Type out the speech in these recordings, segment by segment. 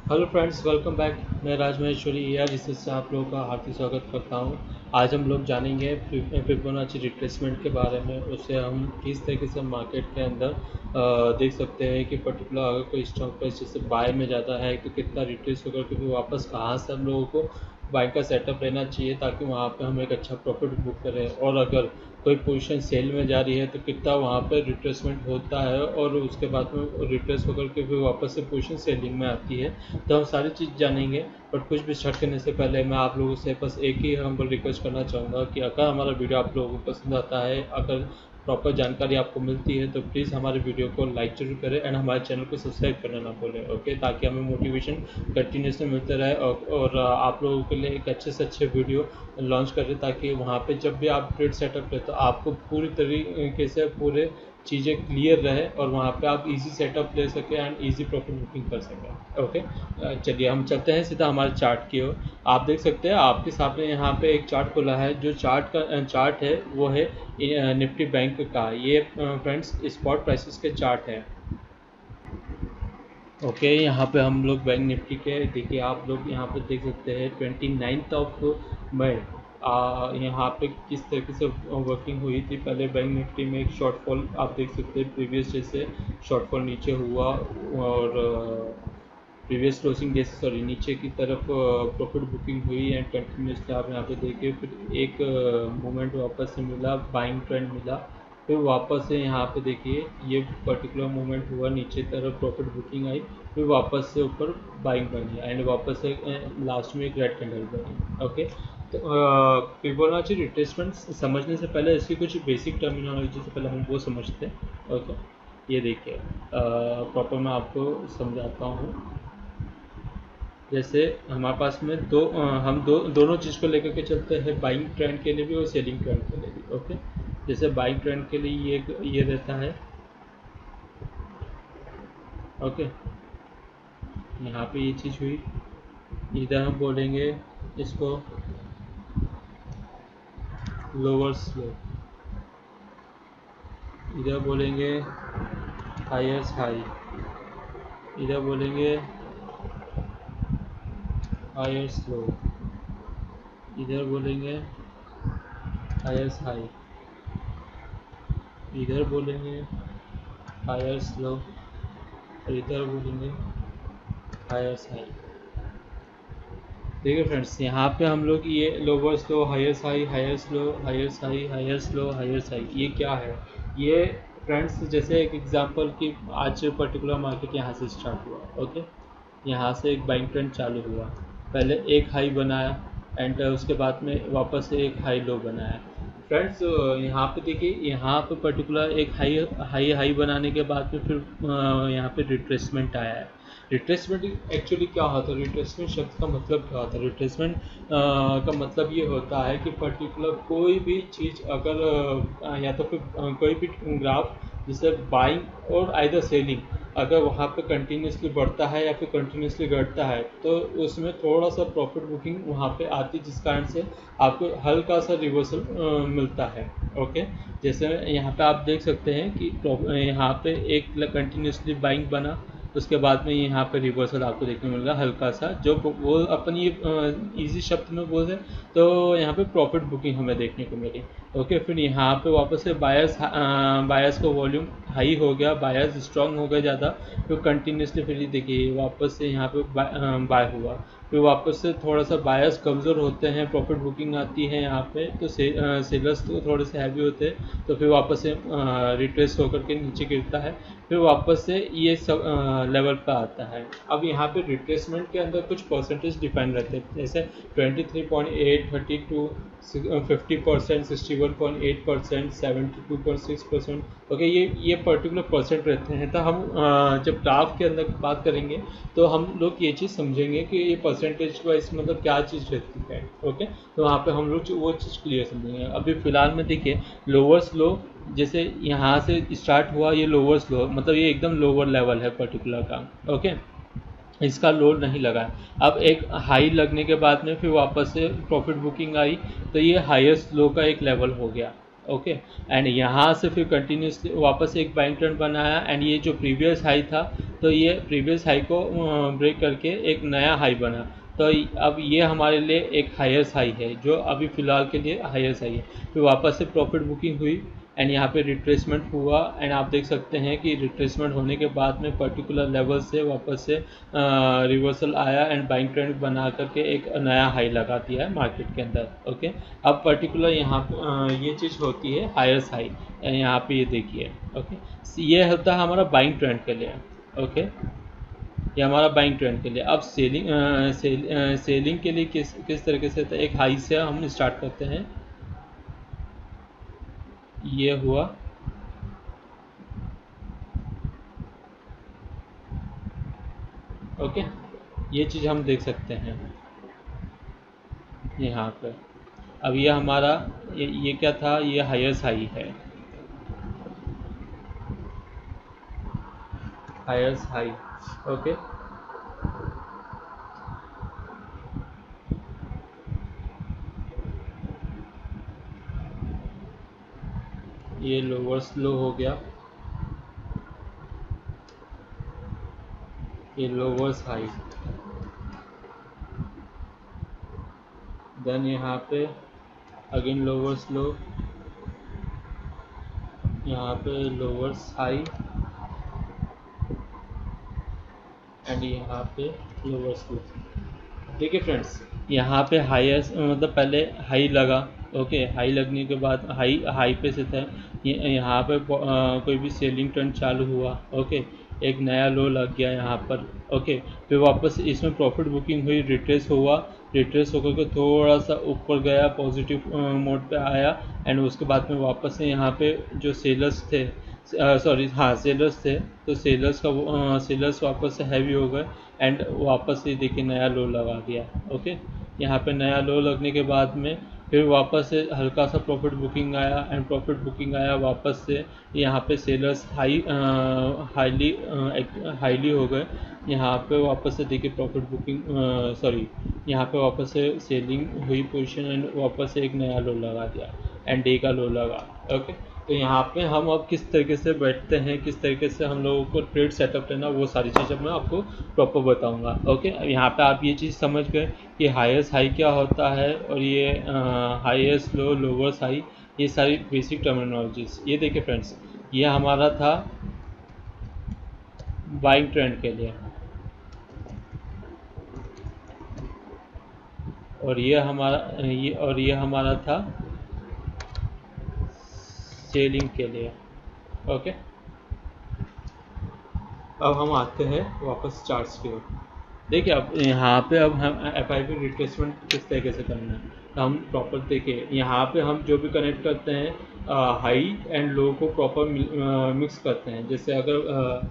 Hello friends, welcome back. मैं राज Maheshwari AR research से आप लोगों का हार्दिक स्वागत करता हूं। आज हम लोग जानेंगे फिबोनाची रिट्रेसमेंट के बारे में। उससे हम किस तरीके से मार्केट के अंदर देख सकते हैं कि पर्टिकुलर अगर कोई स्टॉक प्राइस जैसे बाय में ज़्यादा है तो कितना रिट्रेस होकर के फिर वापस कहाँ से हम लोगों को बाय का सेटअप लेना चाहिए ताकि वहाँ पे हम एक अच्छा प्रॉफिट बुक करें। और अगर कोई पोजीशन सेल में जा रही है तो कितना वहाँ पर रिट्रेसमेंट होता है और उसके बाद में रिट्रेस होकर के फिर वापस से पोजीशन सेलिंग में आती है। तो हम सारी चीज़ जानेंगे। बट कुछ भी स्टार्ट करने से पहले मैं आप लोगों से बस एक ही हम्बल रिक्वेस्ट करना चाहूँगा कि अगर हमारा वीडियो आप लोगों को पसंद आता है, अगर प्रॉपर जानकारी आपको मिलती है तो प्लीज़ हमारे वीडियो को लाइक जरूर करें एंड हमारे चैनल को सब्सक्राइब करना ना भूलें। ओके, ताकि हमें मोटिवेशन कंटिन्यूसली मिलते रहे और आप लोगों के लिए एक अच्छे से अच्छे वीडियो लॉन्च करें ताकि वहाँ पे जब भी आप ट्रेड सेटअप ले तो आपको पूरी तरीके से पूरे चीज़ें क्लियर रहे और वहाँ पे आप इजी सेटअप ले सकें एंड इजी प्रॉफिट बुकिंग कर सकें। ओके, चलिए हम चलते हैं सीधा हमारे चार्ट की ओर। आप देख सकते हैं आपके सामने यहाँ पे एक चार्ट खुला है। जो चार्ट है वो है निफ्टी बैंक का। ये फ्रेंड्स स्पॉट प्राइसेस के चार्ट है। ओके, यहाँ पे हम लोग बैंक निफ्टी के देखिए, आप लोग यहाँ पे देख सकते हैं 29 ऑफ मई यहाँ पे किस तरीके से वर्किंग हुई थी। पहले बैंक निफ्टी में एक शॉर्टफॉल आप देख सकते हैं, प्रीवियस डे से शॉर्टफॉल नीचे हुआ और प्रीवियस क्लोजिंग डे से सॉरी नीचे की तरफ प्रॉफिट बुकिंग हुई एंड कंटिन्यूसली आप यहाँ पे देखिए फिर एक मोमेंट वापस से मिला, बाइंग ट्रेंड मिला। फिर वापस से यहाँ पे देखिए ये पर्टिकुलर मोमेंट हुआ, नीचे तरफ प्रॉफिट बुकिंग आई, फिर वापस से ऊपर बाइंग बनी एंड वापस से लास्ट में एक रेड कैंडल बनी। ओके, तो फिबोनाची रिट्रेसमेंट समझने से पहले इसकी कुछ बेसिक टर्मिनोलॉजी से पहले हम वो समझते हैं। ओके, ये देखिए प्रॉपर मैं आपको समझाता हूँ। जैसे हमारे पास में हम दोनों चीज़ को लेकर के चलते हैं, बाइंग ट्रेंड के लिए भी और सेलिंग ट्रेंड के लिए भी। ओके, जैसे बाइंग ट्रेंड के लिए ये रहता है। ओके, यहाँ पे ये चीज़ हुई, इधर हम बोलेंगे इसको लोअर स्लो, इधर बोलेंगे हाईएस्ट हाई, इधर बोलेंगे हायर स्लो, इधर बोलेंगे हाईएस्ट हाई, इधर बोलेंगे हायर स्लो और इधर बोलेंगे हायर हाई। देखिए फ्रेंड्स, यहाँ पे हम लोग ये lower slow, higher high, higher slow, higher high, higher slow, higher high, ये क्या है? ये फ्रेंड्स जैसे एक एग्जांपल कि आज पर्टिकुलर मार्केट यहाँ से स्टार्ट हुआ। ओके, यहाँ से एक बाइंग ट्रेंड चालू हुआ, पहले एक हाई बनाया एंड उसके बाद में वापस से एक हाई लो बनाया। फ्रेंड्स यहाँ पे देखिए, यहाँ पे पर्टिकुलर एक हाई हाई हाई बनाने के बाद में फिर यहाँ पे रिट्रेसमेंट आया है। रिट्रेसमेंट एक्चुअली क्या होता है? रिट्रेसमेंट शब्द का मतलब क्या होता है? रिट्रेसमेंट का मतलब ये होता है कि पर्टिकुलर कोई भी चीज़ अगर या तो फिर कोई भी ग्राफ जैसे बाइंग और आइदर सेलिंग अगर वहाँ पे कंटिन्यूसली बढ़ता है या फिर कंटिन्यूसली घटता है तो उसमें थोड़ा सा प्रॉफिट बुकिंग वहाँ पे आती है, जिस कारण से आपको हल्का सा रिवर्सल मिलता है। ओके, जैसे यहाँ पे आप देख सकते हैं कि यहाँ पे एक कंटिन्यूसली बाइंग बना, उसके बाद में यहाँ पे रिवर्सल आपको देखने मिल रहा हल्का सा, जो वो अपनी इजी शब्द में बोल दें तो यहाँ पे प्रॉफिट बुकिंग हमें देखने को मिली। ओके, फिर यहाँ पे वापस से बायर्स का वॉल्यूम हाई हो गया, बायर्स स्ट्रांग हो गए ज़्यादा, फिर कंटिन्यूसली फिर देखिए वापस से यहाँ पे बाय हुआ, फिर वापस से थोड़ा सा बायर्स कमज़ोर होते हैं, प्रॉफिट बुकिंग आती है यहाँ पे, तो सेलर्स तो थोड़े से हैवी होते हैं, तो फिर वापस से रिट्रेस होकर के नीचे गिरता है, फिर वापस से ये सब लेवल पर आता है। अब यहाँ पे रिट्रेसमेंट के अंदर कुछ परसेंटेज डिफाइन रहते हैं, जैसे 23.8, 32, 50%, 61.8%, 72.6%। ओके, ये पर्टिकुलर परसेंट रहते हैं। तो हम जब ग्राफ के अंदर बात करेंगे तो हम लोग ये चीज़ समझेंगे कि ये परसेंटेज वाइज मतलब क्या चीज़ रहती है। ओके, तो वहाँ पे हम लोग वो चीज़ क्लियर समझेंगे। अभी फ़िलहाल में देखिए लोअर स्लो, जैसे यहाँ से स्टार्ट हुआ ये लोअर स्लो, मतलब ये एकदम लोअर लेवल है पर्टिकुलर का। ओके, इसका लोड नहीं लगा है। अब एक हाई लगने के बाद में फिर वापस से प्रॉफिट बुकिंग आई, तो ये हाईएस्ट लो का एक लेवल हो गया। ओके। एंड यहाँ से फिर कंटिन्यूसली वापस एक बाइंग ट्रेंड बनाया, एंड ये जो प्रीवियस हाई था, तो ये प्रीवियस हाई को ब्रेक करके एक नया हाई बना। तो अब ये हमारे लिए एक हाईएस्ट हाई है, जो अभी फ़िलहाल के लिए हाईएस्ट हाई है। फिर वापस से प्रॉफिट बुकिंग हुई, एंड यहाँ पे रिट्रेसमेंट हुआ, एंड आप देख सकते हैं कि रिट्रेसमेंट होने के बाद में पर्टिकुलर लेवल से वापस से रिवर्सल आया, एंड बाइंग ट्रेंड बना करके एक नया हाई लगा दिया है मार्केट के अंदर। ओके। अब पर्टिकुलर यहाँ ये चीज़ होती है हाईएस्ट हाई, यहाँ पे ये देखिए। ओके, ये होता है हमारा बाइंग ट्रेंड के लिए। ओके, ये हमारा बाइंग ट्रेंड के लिए। अब सेलिंग के लिए किस तरीके से होता है, एक हाई से हम स्टार्ट करते हैं। ये हुआ, ओके, ये चीज़ हम देख सकते हैं यहाँ पे। अब ये हमारा ये क्या था, ये हाईएस्ट हाई है, हाईएस्ट हाई। ओके, ये लोअर स्लो हो गया, ये लोअर्स हाई, देन यहाँ पे अगेन लोअर स्लो, यहाँ पे लोअर्स हाई, एंड यहाँ पे लोअर स्लो। देखिए फ्रेंड्स, यहाँ पे हाईएस्ट मतलब पहले हाई लगा। ओके, हाई लगने के बाद हाई पे से था, यहाँ पे कोई भी सेलिंग ट्रेंड चालू हुआ। ओके, एक नया लो लग गया यहाँ पर। ओके, फिर वापस इसमें प्रॉफिट बुकिंग हुई, रिट्रेस हुआ, रिट्रेस होकर के थोड़ा सा ऊपर गया, पॉजिटिव मोड पे आया, एंड उसके बाद में वापस से यहाँ पे जो सेलर्स थे, सॉरी हाँ सेलर्स थे, तो सेलर्स वापस से हैवी हो गए, एंड वापस से देखिए नया लो लगा दिया। ओके, यहाँ पे नया लो लगने के बाद में फिर वापस से हल्का सा प्रॉफिट बुकिंग आया, एंड प्रॉफिट बुकिंग आया वापस से यहाँ पे सेलर्स हाईली हो गए। यहाँ पे वापस से देखिए प्रॉफिट बुकिंग, सॉरी यहाँ पे वापस से सेलिंग हुई पोजीशन, एंड वापस से एक नया लो लगा दिया, एंड डे का लो लगा। ओके, तो यहाँ पे हम अब किस तरीके से बैठते हैं, किस तरीके से हम लोगों को ट्रेड सेटअप लेना, वो सारी चीज़ें मैं आपको प्रॉपर बताऊंगा। ओके, अब यहाँ पे आप ये चीज़ समझ गए कि हाईएस्ट हाई क्या होता है, और ये हाईएस्ट लो, लोअर्स हाई, ये सारी बेसिक टर्मिनोलॉजीज। ये देखिए फ्रेंड्स, ये हमारा था बाइंग ट्रेंड के लिए, और ये हमारा था सेलिंग के लिए। ओके, अब हम आते हैं वापस चार्ट्स की ओर। देखिए, अब यहाँ पे अब हम एफ आई पी रिट्रेसमेंट किस तरीके से करना है, तो हम प्रॉपर देखिए यहाँ पे हम जो भी कनेक्ट करते हैं हाई एंड लो को प्रॉपर मिक्स करते हैं। जैसे अगर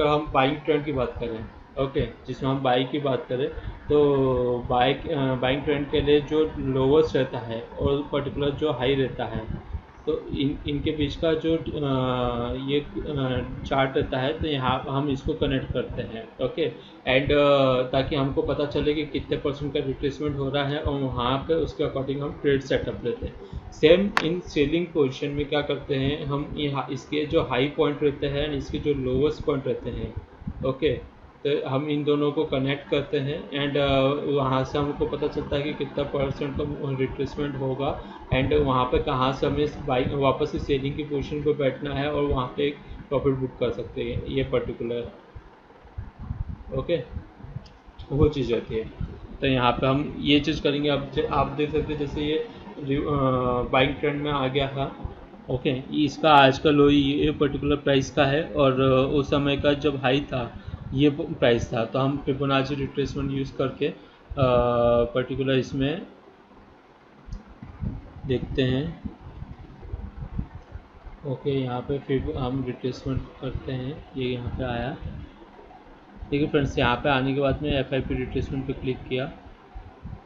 हम बाइंग ट्रेंड की बात करें, ओके, जिसमें हम बाई की बात करें, तो बाइंग ट्रेंड के लिए जो लोवेस्ट रहता है और पर्टिकुलर जो हाई रहता है, तो इनके बीच का जो ये चार्ट रहता है, तो यहाँ हम इसको कनेक्ट करते हैं। ओके, एंड ताकि हमको पता चले कि कितने परसेंट का रिट्रेसमेंट हो रहा है, और वहाँ पे उसके अकॉर्डिंग हम ट्रेड सेटअप लेते हैं। सेम इन सेलिंग पोजीशन में क्या करते हैं हम, यहाँ इसके जो हाई पॉइंट रहते हैं इसके जो लोवेस्ट पॉइंट रहते हैं, ओके, तो हम इन दोनों को कनेक्ट करते हैं, एंड वहाँ से हमको पता चलता है कि कितना परसेंट का रिट्रेसमेंट होगा, एंड वहाँ पे कहाँ से हमें बाइक वापस से सेलिंग की पोजीशन पे बैठना है, और वहाँ पे एक प्रॉफिट बुक कर सकते हैं ये पर्टिकुलर। ओके, वो चीज़ रहती है। तो यहाँ पे हम ये चीज़ करेंगे। अब आप देख सकते हैं जैसे ये बाइक ट्रेंड में आ गया था। ओके, इसका आज का लो ये पर्टिकुलर प्राइस का है, और उस समय का जब हाई था ये प्राइस था। तो हम फिबोनाची रिट्रेसमेंट यूज़ करके पर्टिकुलर इसमें देखते हैं। ओके, यहाँ पे फिर हम रिट्रेसमेंट करते हैं, ये यहाँ पे आया। देखिए फ्रेंड्स, यहाँ पे आने के बाद में एफ आई पी रिट्रेसमेंट पे क्लिक किया,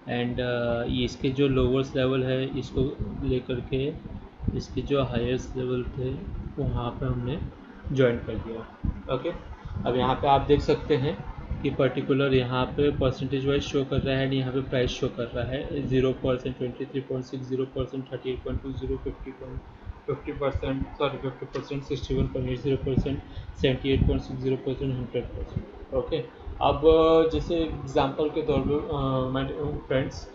एंड ये इसके जो लोअर्स लेवल है इसको लेकर के इसके जो हाईएस्ट लेवल थे वहाँ पे हमने ज्वाइन कर दिया। ओके, अब यहाँ पे आप देख सकते हैं कि पर्टिकुलर यहाँ पे परसेंटेज वाइज शो कर रहा है एंड यहाँ पे प्राइस शो कर रहा है 0%, 23.6, 0%, 38.20, 50%, सॉरी 50%, 61.80%, 78.60%, 100%। ओके, अब जैसे एग्जांपल के तौर पर फ्रेंड्स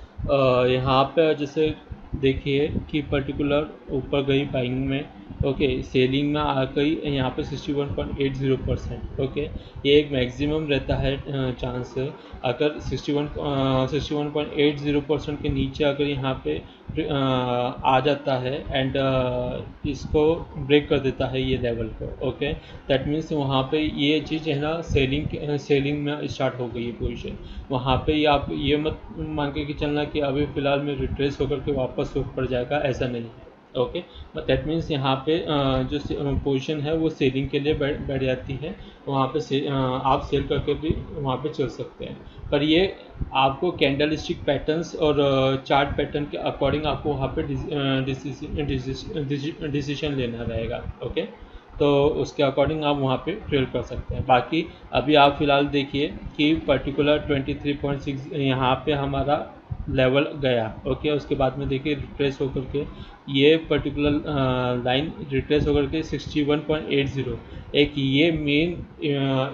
यहाँ पे जैसे देखिए कि पर्टिकुलर ऊपर गई बाइंग में, ओके, सेलिंग में आ गई यहाँ पे 61.80%। ओके, ये एक मैक्सिमम रहता है चांस। अगर 61.80% के नीचे अगर यहाँ पे आ जाता है एंड इसको ब्रेक कर देता है ये लेवल को, ओके, दैट मीन्स वहाँ पे ये चीज़ है ना सेलिंग में स्टार्ट हो गई है पोजीशन। वहाँ पे आप ये मत मान के कि चलना कि अभी फ़िलहाल में रिट्रेस होकर के वापस ऊपर जाएगा, ऐसा नहीं है। ओके, दैट मीन्स यहाँ पे जो पोजीशन है वो सेलिंग के लिए बैठ जाती है, वहाँ पे आप सेल करके भी वहाँ पे चल सकते हैं। पर ये आपको कैंडल स्टिक पैटर्न्स और चार्ट पैटर्न के अकॉर्डिंग आपको वहाँ पे डिसीजन लेना रहेगा। ओके, तो उसके अकॉर्डिंग आप वहाँ पे ट्रेड कर सकते हैं। बाकी अभी आप फिलहाल देखिए कि पर्टिकुलर 23.6 यहाँ पे हमारा लेवल गया। ओके, उसके बाद में देखिए रिट्रेस होकर के ये पर्टिकुलर लाइन रिट्रेस होकर के 61.80, एक ये मेन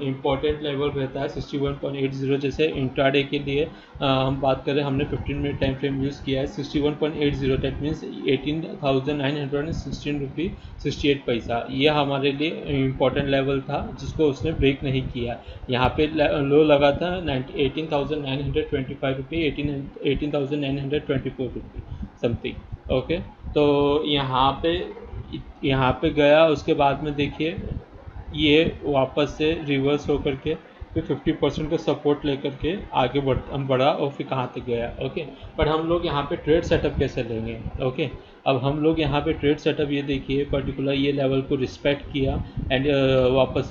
इम्पॉर्टेंट लेवल रहता है 61.80। जैसे इंट्राडे के लिए हम बात करें, हमने 15 मिनट टाइम फ्रेम यूज़ किया है 61.80, दैट मीन्स 18,916 रुपी 68 पैसा। ये हमारे लिए इम्पॉर्टेंट लेवल था जिसको उसने ब्रेक नहीं किया। यहाँ पे लो लगा था 18,925 रुपी, 18,924 रुपी समथिंग। ओके, तो यहाँ पे गया, उसके बाद में देखिए ये वापस से रिवर्स होकर के फिर 50% का सपोर्ट लेकर के आगे बढ़ा और फिर कहाँ तक गया। ओके, पर हम लोग यहाँ पे ट्रेड सेटअप कैसे लेंगे। ओके, अब हम लोग यहाँ पे ट्रेड सेटअप ये देखिए पर्टिकुलर ये लेवल को रिस्पेक्ट किया एंड वापस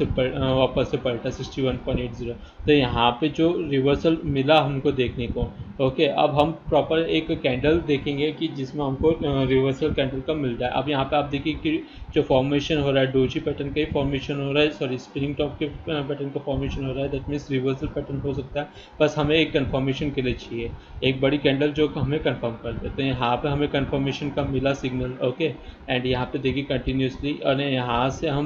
से पलटा 61.80। तो यहाँ पे जो रिवर्सल मिला हमको देखने को। ओके, अब हम प्रॉपर एक कैंडल देखेंगे कि जिसमें हमको रिवर्सल कैंडल का मिल जाए। अब यहाँ पे आप देखिए कि जो फॉर्मेशन हो रहा है डोजी पैटर्न का ही फॉर्मेशन हो रहा है, सॉरी स्प्रिंग टॉप के पैटर्न का फॉर्मेशन हो रहा है, दैट मीन्स रिवर्सल पैटर्न हो सकता है। बस हमें एक कंफर्मेशन के लिए चाहिए एक बड़ी कैंडल जो हमें कंफर्म कर दे। तो यहाँ पे हमें कंफर्मेशन का मिला सिग्नल। ओके, एंड यहाँ पे देखिए कंटिन्यूसली, और यहाँ से हम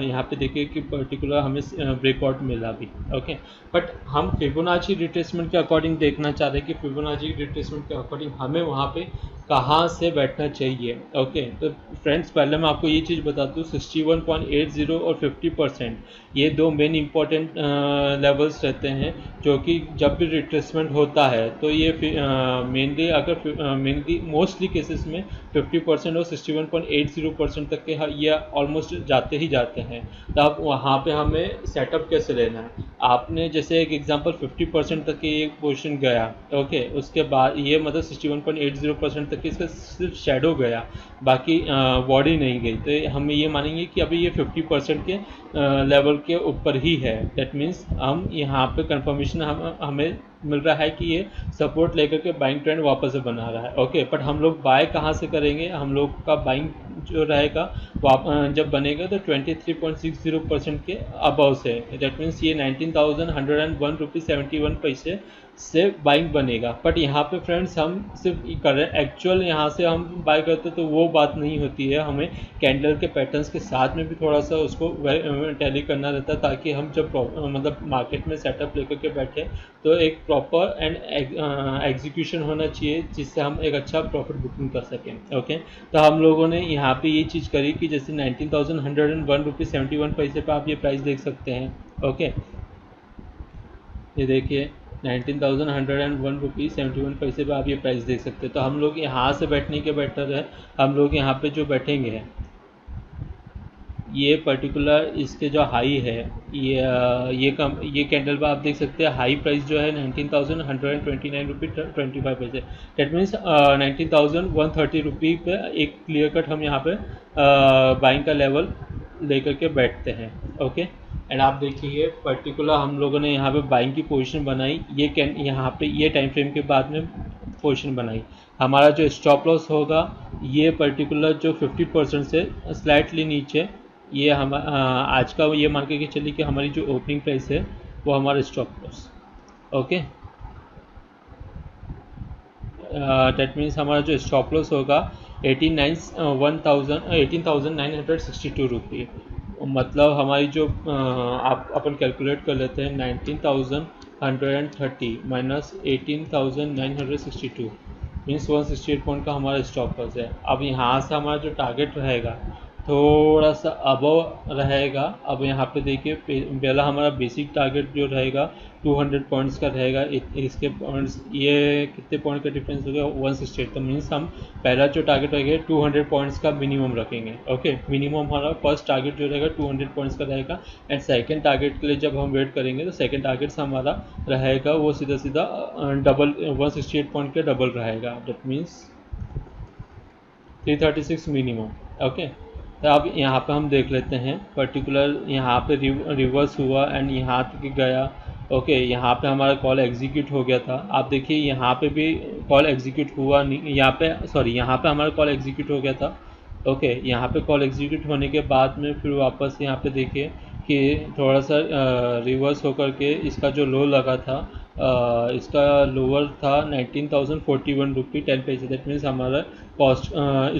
यहाँ पे देखिए कि पर्टिकुलर हमें ब्रेकआउट मिला भी। ओके, बट हम फिबोनाची रिट्रेसमेंट के अकॉर्डिंग देखना चाह रहे हैं कि फिबोनाची रिट्रेसमेंट के अकॉर्डिंग हमें वहाँ पे कहाँ से बैठना चाहिए। ओके, तो फ्रेंड्स पहले मैं आपको ये चीज़ बता दूँ 61.80 और 50% ये दो मेन इंपॉर्टेंट लेवल्स रहते हैं जो कि जब भी रिट्रेसमेंट होता है तो ये मेनली मोस्टली केसेस में 50% और 61.80% तक के ये ऑलमोस्ट जाते ही जाते हैं। तब वहाँ पे हमें सेटअप कैसे लेना है, आपने जैसे एक एग्जांपल 50% तक की एक पोजीशन गया। ओके, उसके बाद ये मतलब 61.80% तक इसका सिर्फ शेडो गया, बाकी बॉडी नहीं गई, तो हम ये मानेंगे कि अभी ये 50% के लेवल के ऊपर ही है। दैट मीन्स हम यहाँ पे कंफर्मेशन हमें मिल रहा है कि ये सपोर्ट लेकर के बाइंग ट्रेंड वापस से बना रहा है। ओके, बट हम लोग बाय कहाँ से करेंगे, हम लोग का बाइंग जो रहेगा जब बनेगा तो 23.60% के अबव से, दैट मीन्स ये 19,101 रुपी 71 पैसे से बाइंग बनेगा। बट यहाँ पे फ्रेंड्स हम सिर्फ करें एक्चुअल यहाँ से हम बाय करते तो वो बात नहीं होती है, हमें कैंडल के पैटर्न्स के साथ में भी थोड़ा सा उसको टैली करना रहता है ताकि हम जब मतलब मार्केट में सेटअप लेकर के बैठे तो एक प्रॉपर एंड एग्जीक्यूशन होना चाहिए जिससे हम एक अच्छा प्रॉफिट बुकिंग कर सकें। ओके, तो हम लोगों ने यहाँ पे ये चीज़ करी कि जैसे 19,101 रुपी 71 पैसे पे आप ये प्राइस देख सकते हैं। ओके, ये देखिए 19,101 रुपी 71 पैसे पे आप ये प्राइस देख सकते हैं। तो हम लोग यहाँ से बैठने के बेटर है, हम लोग यहाँ पे जो बैठेंगे ये पर्टिकुलर इसके जो हाई है ये कैंडल पर आप देख सकते हैं हाई प्राइस जो है 19,129 रुपी 25 पैसे, डेट मीन्स 19,130 रुपी पे एक क्लियर कट हम यहाँ पे बाइंग का लेवल लेकर के बैठते हैं। ओके, एंड आप देखिए पर्टिकुलर हम लोगों ने यहाँ पे बाइंग की पोजीशन बनाई, यहाँ पे ये टाइम फ्रेम के बाद में पोजीशन बनाई। हमारा जो स्टॉप लॉस होगा ये पर्टिकुलर जो 50% से स्लाइटली नीचे, ये हम आज का ये मान के चलिए कि हमारी जो ओपनिंग प्राइस है वो हमारा stop loss. Okay, that means हमारा जो स्टॉप लॉस होगा 18,962 रुपये। मतलब हमारी जो आप अपन कैलकुलेट कर लेते हैं 19,130 माइनस 18,962 मीन्स 168 पॉइंट का हमारा स्टॉप लॉस है। अब यहाँ से हमारा जो टारगेट रहेगा थोड़ा सा अबव रहेगा। अब यहाँ पे देखिए पहला हमारा बेसिक टारगेट जो रहेगा 200 पॉइंट्स का रहेगा। इसके पॉइंट्स ये कितने पॉइंट का डिफरेंस हो गया 168, तो मीन्स हम पहला जो टारगेट रहेगा 200 पॉइंट्स का मिनिमम रखेंगे। ओके, मिनिमम हमारा फर्स्ट टारगेट जो रहेगा 200 पॉइंट्स का रहेगा। एंड सेकंड टारगेट के लिए जब हम वेट करेंगे तो सेकंड टारगेट हमारा रहेगा वो सीधा सीधा डबल 168 पॉइंट के डबल रहेगा, दैट मीन्स 336 मिनिमम। ओके, तो अब यहाँ पे हम देख लेते हैं पर्टिकुलर यहाँ पे रिवर्स हुआ एंड यहाँ तक गया। ओके, यहाँ पे हमारा कॉल एग्जीक्यूट हो गया था। आप देखिए यहाँ पे भी कॉल एग्जीक्यूट हुआ नहीं, यहाँ पे सॉरी यहाँ पे हमारा कॉल एग्जीक्यूट हो गया था। ओके, यहाँ पे कॉल एग्जीक्यूट होने के बाद में फिर वापस यहाँ पे देखिए कि थोड़ा सा रिवर्स होकर के इसका जो लो लगा था इसका लोअर था 19,041 रुपी 10 पैसे। दैट मीन्स हमारा कॉस्ट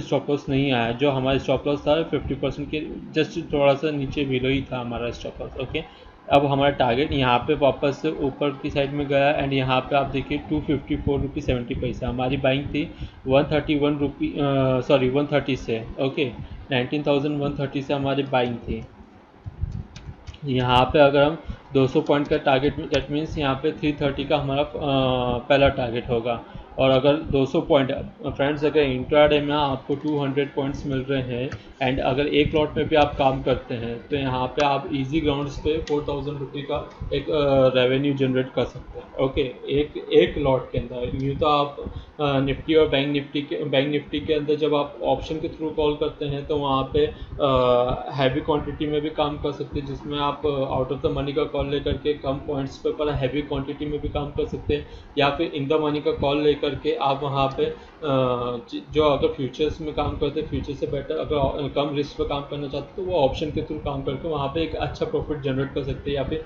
स्टॉप लॉस नहीं आया। जो हमारा स्टॉप लॉस था 50% के जस्ट थोड़ा सा नीचे बिलो ही था हमारा स्टॉप लॉस। ओके, अब हमारा टारगेट यहाँ पे वापस से ऊपर की साइड में गया एंड यहाँ पे आप देखिए 254 रुपी 70 पैसा हमारी बाइंग थी 131 रुपी सॉरी 130 से। ओके, 19,130 से हमारी बाइंग थी। यहाँ पे अगर हम 200 पॉइंट का टारगेट, दैट मीन्स यहाँ पे 330 का हमारा पहला टारगेट होगा। और अगर 200 पॉइंट फ्रेंड्स अगर इंट्राडे में आपको 200 पॉइंट्स मिल रहे हैं एंड अगर एक लॉट में भी आप काम करते हैं तो यहाँ पे आप इजी ग्राउंड्स पे 4,000 रुपये का एक रेवेन्यू जनरेट कर सकते हैं। ओके, एक लॉट के अंदर। यूँ तो आप निफ्टी और बैंक निफ्टी के अंदर जब आप ऑप्शन के थ्रू कॉल करते हैं तो वहाँ पे हैवी क्वांटिटी में भी काम कर सकते हैं, जिसमें आप आउट ऑफ द मनी का कॉल लेकर के कम पॉइंट्स पे पर हैवी क्वांटिटी में भी काम कर सकते हैं। या फिर इन द मनी का कॉल लेकर के आप वहाँ पे जो अगर फ्यूचर्स में काम करते हैं फ्यूचर से बेटर अगर कम रिस्क पे काम करना चाहते हैं तो वो ऑप्शन के थ्रू काम करके वहाँ पे एक अच्छा प्रॉफिट जनरेट कर सकते हैं। या फिर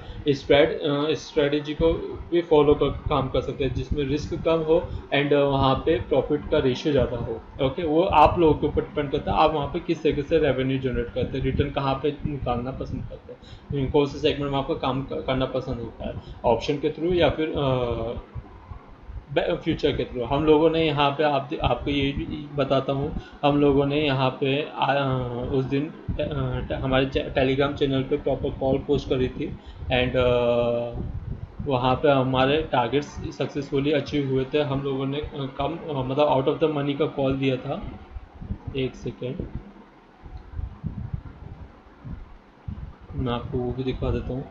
स्ट्रेटेजी को भी फॉलो कर काम कर सकते हैं जिसमें रिस्क कम हो एंड वहाँ पे प्रॉफिट का रेशियो ज़्यादा हो। ओके, वो आप लोगों के ऊपर डिपेंड करता है आप वहाँ पे किस तरीके से रेवेन्यू जनरेट करते हैं, रिटर्न कहाँ पे निकालना पसंद करते हैं, कौन से सेगमेंट में आपको काम करना पसंद होता है, ऑप्शन के थ्रू या फिर फ्यूचर के थ्रू। हम लोगों ने यहाँ पे आपको ये भी बताता हूँ, हम लोगों ने यहाँ पे उस दिन हमारे टेलीग्राम चैनल पे प्रॉपर कॉल पोस्ट करी थी एंड वहाँ पे हमारे टारगेट्स सक्सेसफुली अचीव हुए थे। हम लोगों ने कम मतलब आउट ऑफ द मनी का कॉल दिया था। एक सेकेंड मैं आपको वो भी दिखा देता हूँ।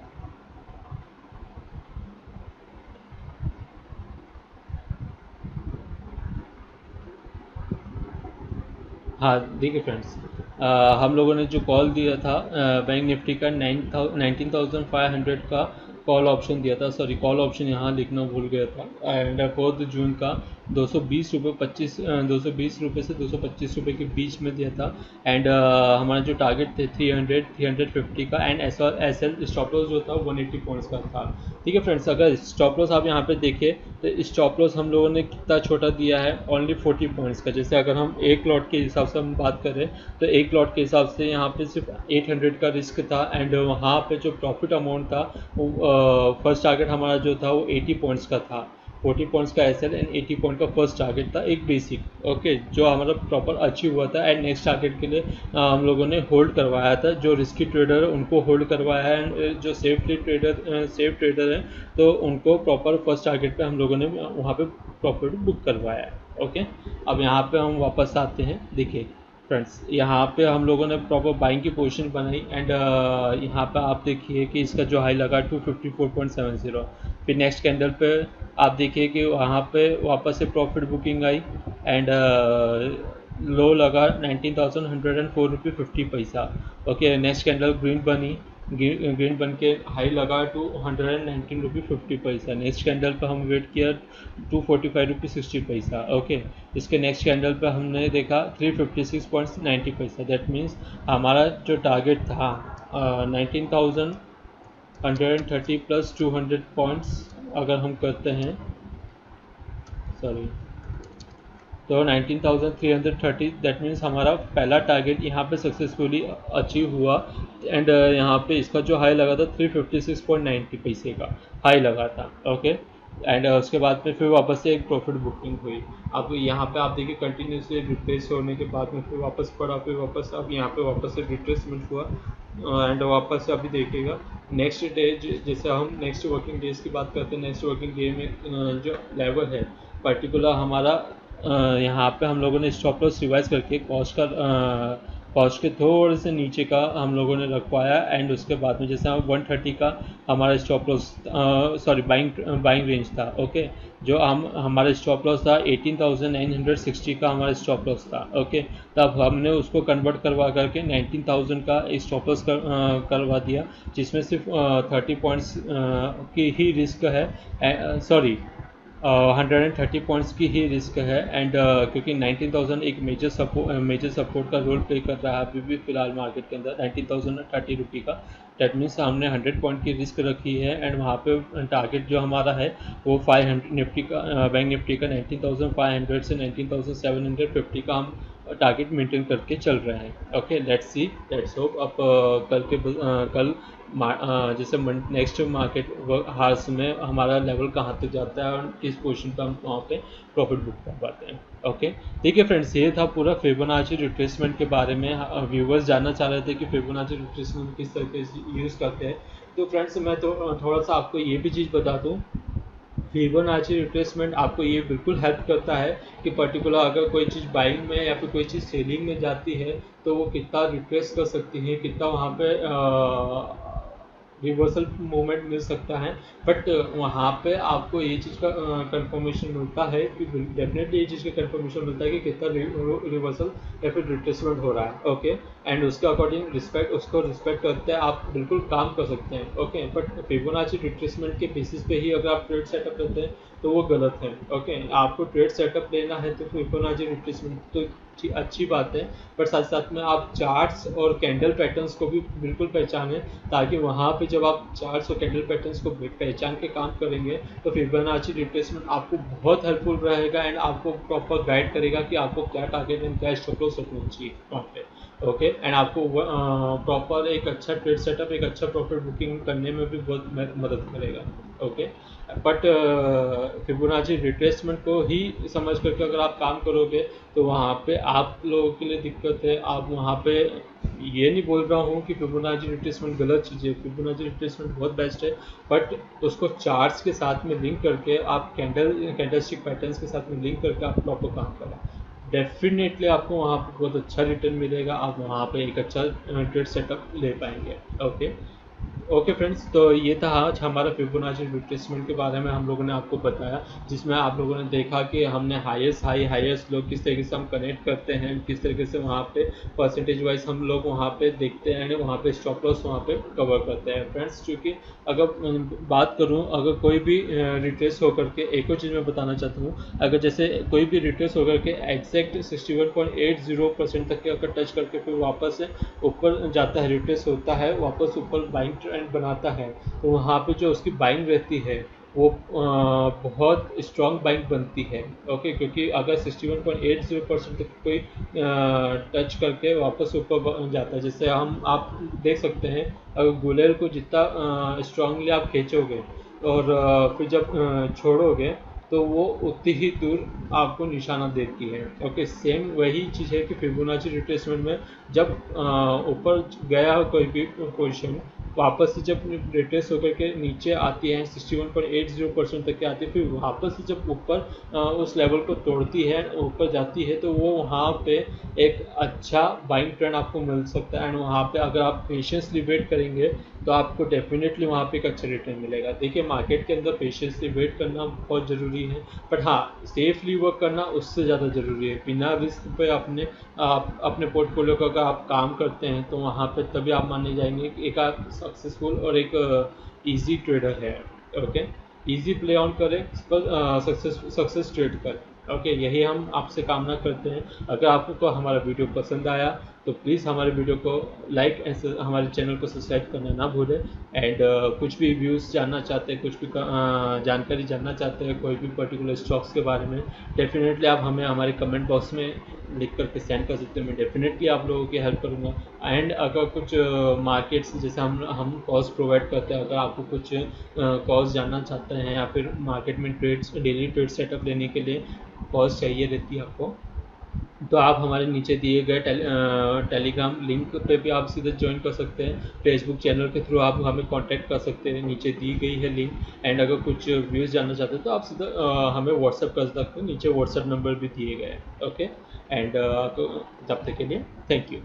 हाँ देखिए फ्रेंड्स, हम लोगों ने जो कॉल दिया था बैंक निफ्टी का 19,500 का कॉल ऑप्शन दिया था। सॉरी, कॉल ऑप्शन यहाँ लिखना भूल गया था। एंड 4 जून का 220 रुपये से 225 रुपये के बीच में दिया था। एंड हमारा जो टारगेट थे 350 का and S L stop loss जो था 180 पॉइंट्स का था। ठीक है फ्रेंड्स, अगर स्टॉप लॉस आप यहाँ पे देखें तो स्टॉप लॉस हम लोगों ने कितना छोटा दिया है, ओनली 40 पॉइंट्स का। जैसे अगर हम एक लॉट के हिसाब से हम बात करें तो एक लॉट के हिसाब से यहाँ पे सिर्फ 800 का रिस्क था एंड वहाँ पे जो प्रॉफिट अमाउंट था वो फर्स्ट टारगेट हमारा जो था वो 80 पॉइंट्स का था। 40 पॉइंट्स का एसएल एंड 80 पॉइंट का फर्स्ट टारगेट था एक बेसिक। ओके, जो हमारा प्रॉपर अचीव हुआ था एंड नेक्स्ट टारगेट के लिए हम लोगों ने होल्ड करवाया था। जो रिस्की ट्रेडर है उनको होल्ड करवाया है एंड जो सेफ ट्रेडर हैं तो उनको प्रॉपर फर्स्ट टारगेट पे हम लोगों ने वहाँ पे प्रॉफिट बुक करवाया है। ओके, अब यहाँ पे हम वापस आते हैं। देखिए फ्रेंड्स, यहाँ पे हम लोगों ने प्रॉपर बाइंग की पोजीशन बनाई एंड यहाँ पे आप देखिए कि इसका जो हाई लगा 254.70। फिर नेक्स्ट कैंडल पे आप देखिए कि वहाँ पे वापस से profit booking I and low लगा 19,104 रुपये 50 पैसा। ओके, नेक्स्ट कैंडल ग्रीन बन के हाई लगा 219 रुपये 50 पैसा। नेक्स्ट कैंडल पर हम वेट किया 245 रुपये 60 पैसा। ओके, इसके नेक्स्ट कैंडल पर हमने देखा 356.90 पैसा। दैट मीन्स हमारा जो टारगेट था 19,000 130 प्लस 200 पॉइंट्स अगर हम करते हैं, सॉरी, तो 19,330, दैट मीन्स हमारा पहला टारगेट यहाँ पे सक्सेसफुली अचीव हुआ। एंड यहाँ पे इसका जो हाई लगा था 356.90 पैसे का हाई लगा था। ओके, एंड उसके बाद में फिर वापस से एक प्रॉफिट बुकिंग हुई। अब यहाँ पे आप देखिए कंटिन्यूसली रिट्रेस होने के बाद में फिर वापस पड़ा, फिर वापस अब यहाँ पे वापस से रिट्रेसमेंट हुआ। एंड वापस से अभी देखिएगा नेक्स्ट डे, जैसे हम नेक्स्ट वर्किंग डेज की बात करते हैं, नेक्स्ट वर्किंग डे में जो लेवल है पर्टिकुलर हमारा, यहाँ पे हम लोगों ने स्टॉप लॉस रिवाइज करके कॉस्ट के थोड़े से नीचे का हम लोगों ने रखवाया। एंड उसके बाद में जैसे हम 130 का हमारा stop loss, sorry buying range था। ओके, जो हमारा स्टॉप लॉस था 18,960 का हमारा स्टॉप लॉस था। ओके, तब हमने उसको कन्वर्ट करवा करके 19,000 का स्टॉप लॉस करवा दिया, जिसमें सिर्फ 30 पॉइंट्स की ही रिस्क है, सॉरी 130 पॉइंट्स की ही रिस्क है। एंड क्योंकि 19,000 एक मेजर सपोर्ट का रोल प्ले कर रहा है अभी भी फिलहाल मार्केट के अंदर, 19,030 रुपये का। दैट मीन्स हमने 100 पॉइंट की रिस्क रखी है। एंड वहाँ पे टारगेट जो हमारा है वो 500 निफ्टी का, बैंक निफ्टी का 19,500 से 19,750 का हम टारगेट मेंटेन करके चल रहे हैं। Okay, let's see, let's hope. अब कल जैसे नेक्स्ट मार्केट हार्स में हमारा लेवल कहाँ तक जाता है और किस पोजीशन पर हम वहाँ पे प्रॉफिट बुक कर पाते हैं। ओके, ठीक है फ्रेंड्स, ये था पूरा फिबोनाची रिट्रेसमेंट के बारे में। व्यूवर्स जानना चाह रहे थे कि फिबोनाची रिट्रेसमेंट किस तरीके से यूज़ करते हैं। तो फ्रेंड्स मैं तो थोड़ा सा आपको ये भी चीज़ बता दूँ, फिबोनाची रिट्रेसमेंट आपको ये बिल्कुल हेल्प करता है कि पर्टिकुलर अगर कोई चीज़ बाइंग में या फिर कोई चीज़ सेलिंग में जाती है तो वो कितना रिट्रेस कर सकती है, कितना वहाँ पे रिवर्सल मूवमेंट मिल सकता है। बट वहाँ पे आपको ये चीज़ का कंफर्मेशन मिलता है कि डेफिनेटली ये चीज़ का कंफर्मेशन मिलता है कि कितना रिवर्सल या फिर रिट्रेसमेंट हो रहा है। ओके, एंड उसके अकॉर्डिंग उसको रिस्पेक्ट करते हैं आप बिल्कुल काम कर सकते हैं। ओके, बट फिबोनाची रिट्रेसमेंट के बेसिस पे ही अगर आप ट्रेड सेटअप लेते हैं तो वो गलत है। ओके, आपको ट्रेड सेटअप लेना है तो फिबोनाची रिट्रेसमेंट तो अच्छी बात है, पर साथ साथ में आप चार्ट्स और कैंडल पैटर्न्स को भी बिल्कुल पहचानें, ताकि वहाँ पे जब आप चार्ट्स और कैंडल पैटर्न्स को पहचान के काम करेंगे तो फिबोनाची रिट्रेसमेंट आपको बहुत हेल्पफुल रहेगा। एंड आपको प्रॉपर गाइड करेगा कि आपको क्या टारगेट एंड क्या स्टॉप लॉस रखना चाहिए वहाँ पे। ओके, एंड आपको प्रॉपर एक अच्छा ट्रेड सेटअप, एक अच्छा प्रॉफिट बुकिंग करने में भी बहुत मदद करेगा। ओके, बट फिबोनाची रिट्रेसमेंट को ही समझ करके अगर आप काम करोगे तो वहाँ पे आप लोगों के लिए दिक्कत है। आप वहाँ पे, ये नहीं बोल रहा हूँ कि फिबोनाची रिट्रेसमेंट गलत चीज़ है, फिबोनाची रिट्रेसमेंट बहुत बेस्ट है, बट उसको चार्ट्स के साथ में लिंक करके आप कैंडलस्टिक पैटर्न्स के साथ में लिंक करके आप प्रॉपर काम करें, डेफिनेटली आपको वहाँ पे बहुत अच्छा रिटर्न मिलेगा। आप वहाँ पे एक अच्छा ट्रेड सेटअप ले पाएंगे। ओके, ओके फ्रेंड्स, तो ये था आज हमारा फिबोनाची रिट्रेसमेंट के बारे में हम लोगों ने आपको बताया, जिसमें आप लोगों ने देखा कि हमने हाईएस्ट हाई हाईएस्ट लो किस तरीके से हम कनेक्ट करते हैं, किस तरीके से वहाँ पे परसेंटेज वाइज हम लोग वहाँ पे देखते हैं, वहाँ पे स्टॉप लॉस वहाँ पे कवर करते हैं। फ्रेंड्स, चूँकि अगर बात करूँ, अगर कोई भी रिट्रेस होकर के, एक और चीज़ मैं बताना चाहता हूँ, अगर जैसे कोई भी रिट्रेस होकर के एग्जैक्ट 61.80% तक के अगर टच करके फिर वापस से ऊपर जाता है, रिट्रेस होता है, वापस ऊपर बाइंग ट्रेंड बनाता है, तो वहाँ पे जो उसकी बाइंग रहती है वो बहुत स्ट्रॉन्ग बाइंग बनती है। ओके, क्योंकि अगर 61.80% तक कोई टच करके वापस ऊपर जाता है, जैसे आप देख सकते हैं, अगर गुलेल को जितना स्ट्रांगली आप खींचोगे और फिर जब छोड़ोगे तो वो उतनी ही दूर आपको निशाना देती है। ओके, सेम वही चीज़ है कि फिबोनाची रिट्रेसमेंट में जब ऊपर गया हो कोई भी पोजीशन, वापस से जब रिट्रेस होकर के नीचे आती है 61.80% तक के आती है, फिर वापस से जब ऊपर उस लेवल को तोड़ती है, ऊपर जाती है, तो वो वहाँ पे एक अच्छा बाइंग ट्रेंड आपको मिल सकता है। एंड वहाँ पे अगर आप पेशेंसली वेट करेंगे तो आपको डेफिनेटली वहाँ पे एक अच्छा रिटर्न मिलेगा। देखिए, मार्केट के अंदर पेशेंसली वेट करना बहुत ज़रूरी है, बट हाँ, सेफली वर्क करना उससे ज़्यादा ज़रूरी है। बिना रिस्क पे अपने पोर्टफोलियो का अगर आप काम करते हैं तो वहाँ पे तभी आप माने जाएंगे कि एक आप सक्सेसफुल और एक ईजी ट्रेडर है। ओके, ईजी प्ले ऑन करें, सक्सेस ट्रेड कर। ओके, यही हम आपसे कामना करते हैं। अगर आपको हमारा वीडियो पसंद आया तो प्लीज़ हमारे वीडियो को लाइक एंड हमारे चैनल को सब्सक्राइब करना ना भूलें। एंड कुछ भी व्यूज़ जानना चाहते हैं, कुछ भी जानकारी जानना चाहते हैं कोई भी पर्टिकुलर स्टॉक्स के बारे में, डेफिनेटली आप हमें हमारे कमेंट बॉक्स में लिख करके सेंड कर सकते हैं। मैं डेफिनेटली आप लोगों की हेल्प करूँगा। एंड अगर कुछ मार्केट्स जैसे हम कॉल्स प्रोवाइड करते हैं, अगर आपको कुछ कॉल्स जानना चाहते हैं या फिर मार्केट में ट्रेड्स, डेली ट्रेड सेटअप लेने के लिए कॉल्स चाहिए रहती है आपको, तो आप हमारे नीचे दिए गए टेलीग्राम लिंक पे भी आप सीधे ज्वाइन कर सकते हैं। फेसबुक चैनल के थ्रू आप हमें कांटेक्ट कर सकते हैं, नीचे दी गई है लिंक। एंड अगर कुछ व्यूज़ जानना चाहते हैं तो आप सीधा हमें व्हाट्सअप कर सकते हैं, नीचे व्हाट्सअप नंबर भी दिए गए हैं। ओके, एंड तो तब तक के लिए थैंक यू।